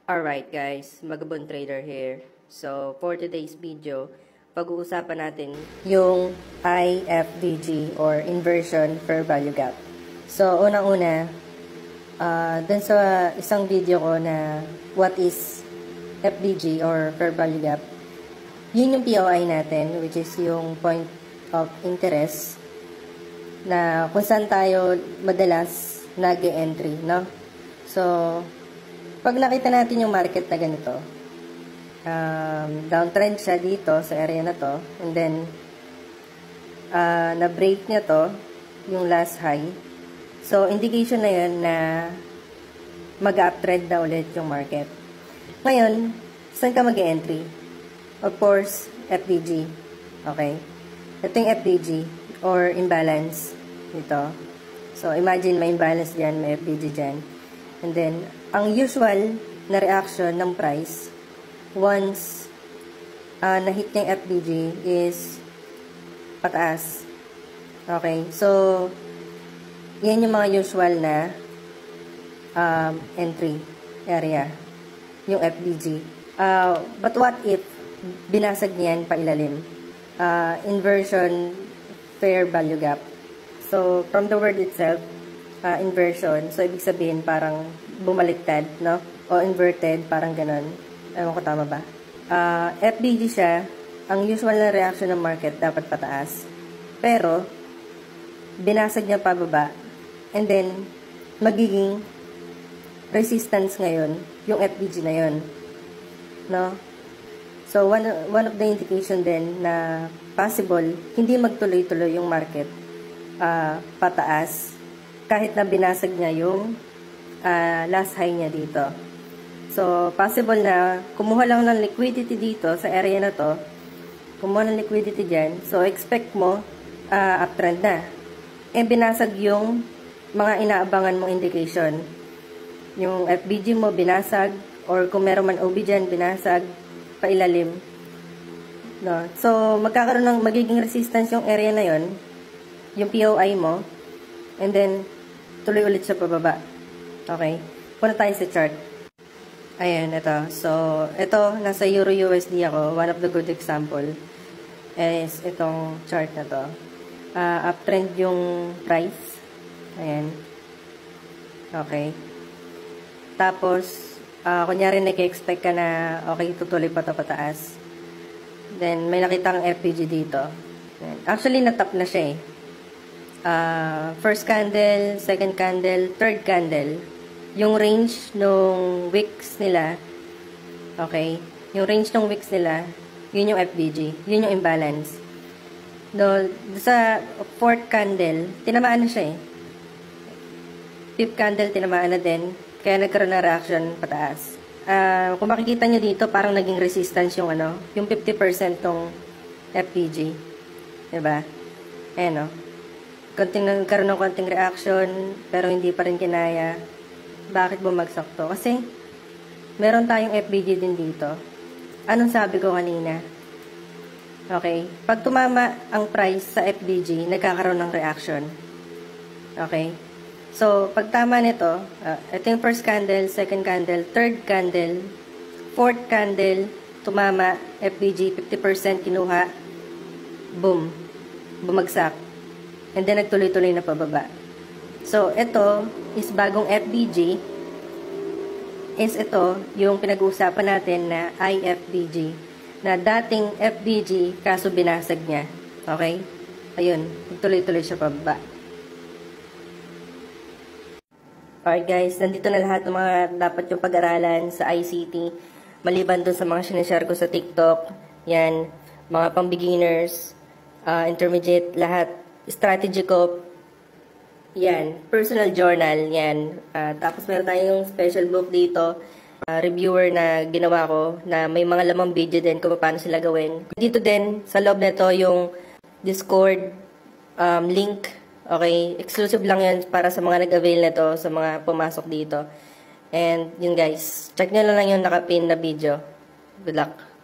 Alright guys, Magabon Trader here. So, for today's video, pag-uusapan natin yung IFVG or Inversion Fair Value Gap. So, unang-una, dun sa isang video ko na what is FVG or Fair Value Gap, yun yung POI natin, which is yung point of interest na kung saan tayo madalas nag-e-entry, no? So, pag nakita natin yung market na ganito, downtrend siya dito sa area na to, and then, na-break niya to, yung last high. So, indication na yun na mag-uptrend na ulit yung market. Ngayon, saan ka mag-entry? Of course, FVG. Okay? Ito yung FVG, or imbalance dito. So, imagine may imbalance dyan, may FVG dyan. And then, ang usual na reaction ng price once na-hit yung FVG is pataas. Okay? So, yan yung mga usual na entry area. Yung FVG. But what if binasag niyan pa ilalim? Inversion fair value gap. So, from the word itself, inversion. So, ibig sabihin, parang bumaliktad, no? O inverted, parang ganon. Ewan ko, tama ba? FVG siya, ang usual na reaction ng market, dapat pataas. Pero, binasag niya pababa. And then, magiging resistance ngayon, yung FVG na yun. No? So, one of the indication din na possible, hindi magtuloy-tuloy yung market pataas kahit na binasag niya yung last high niya dito. So, possible na kumuha lang ng liquidity dito sa area na to. Kumuha ng liquidity dyan. So, expect mo uptrend na. Eh, binasag yung mga inaabangan mong indication. Yung FVG mo binasag, or kung meron man OB dyan, binasag, pailalim. No? So, magiging resistance yung area na yon, yung POI mo, and then, tuloy ulit siya pababa. Okay? Punta tayo sa chart. Ayan, ito. So, ito, nasa Euro-USD ako. One of the good example is itong chart na to. Uptrend yung price. Ayan. Okay. Tapos, kunyari nag-expect ka na, okay, tutuloy pa ito pataas. Then, may nakitang FVG dito. Ayan. Actually, natap na siya eh. First candle, second candle, third candle. Yung range nung wicks nila, okay, yung range nung wicks nila, yun yung FVG, yun yung imbalance. No, sa fourth candle, tinamaan na siya eh. Fifth candle, tinamaan na din, kaya nagkaroon na reaction pataas. Kung makikita nyo dito, parang naging resistance yung yung 50% tong FVG. Diba? Ayan o. Nagkaroon ng konting reaction, pero hindi pa rin kinaya. Bakit bumagsak to? Kasi, meron tayong FVG din dito. Anong sabi ko kanina? Okay? Pag tumama ang price sa FVG, nagkakaroon ng reaction. Okay? So, pag tama nito, ito yung first candle, second candle, third candle, fourth candle, tumama, FVG, 50% kinuha, boom, bumagsak. And then, nagtuloy-tuloy na pababa. So, ito is bagong FVG. Is ito yung pinag-uusapan natin na IFVG. Na dating FVG, kaso binasag niya. Okay? Ayun, nagtuloy-tuloy siya pababa. Alright guys, nandito na lahat ng mga dapat yung pag-aralan sa ICT. Maliban dun sa mga sinashare ko sa TikTok. Yan, mga pang-beginners, intermediate, lahat. Strategy ko, yan, personal journal, yan. Tapos meron tayong special book dito, reviewer na ginawa ko, na may mga lamang video din kung paano sila gawin. Dito din, sa loob nito yung Discord link, okay, exclusive lang yan para sa mga nag-avail nito, sa mga pumasok dito. And yun guys, check nyo lang yung nakapin na video. Good luck!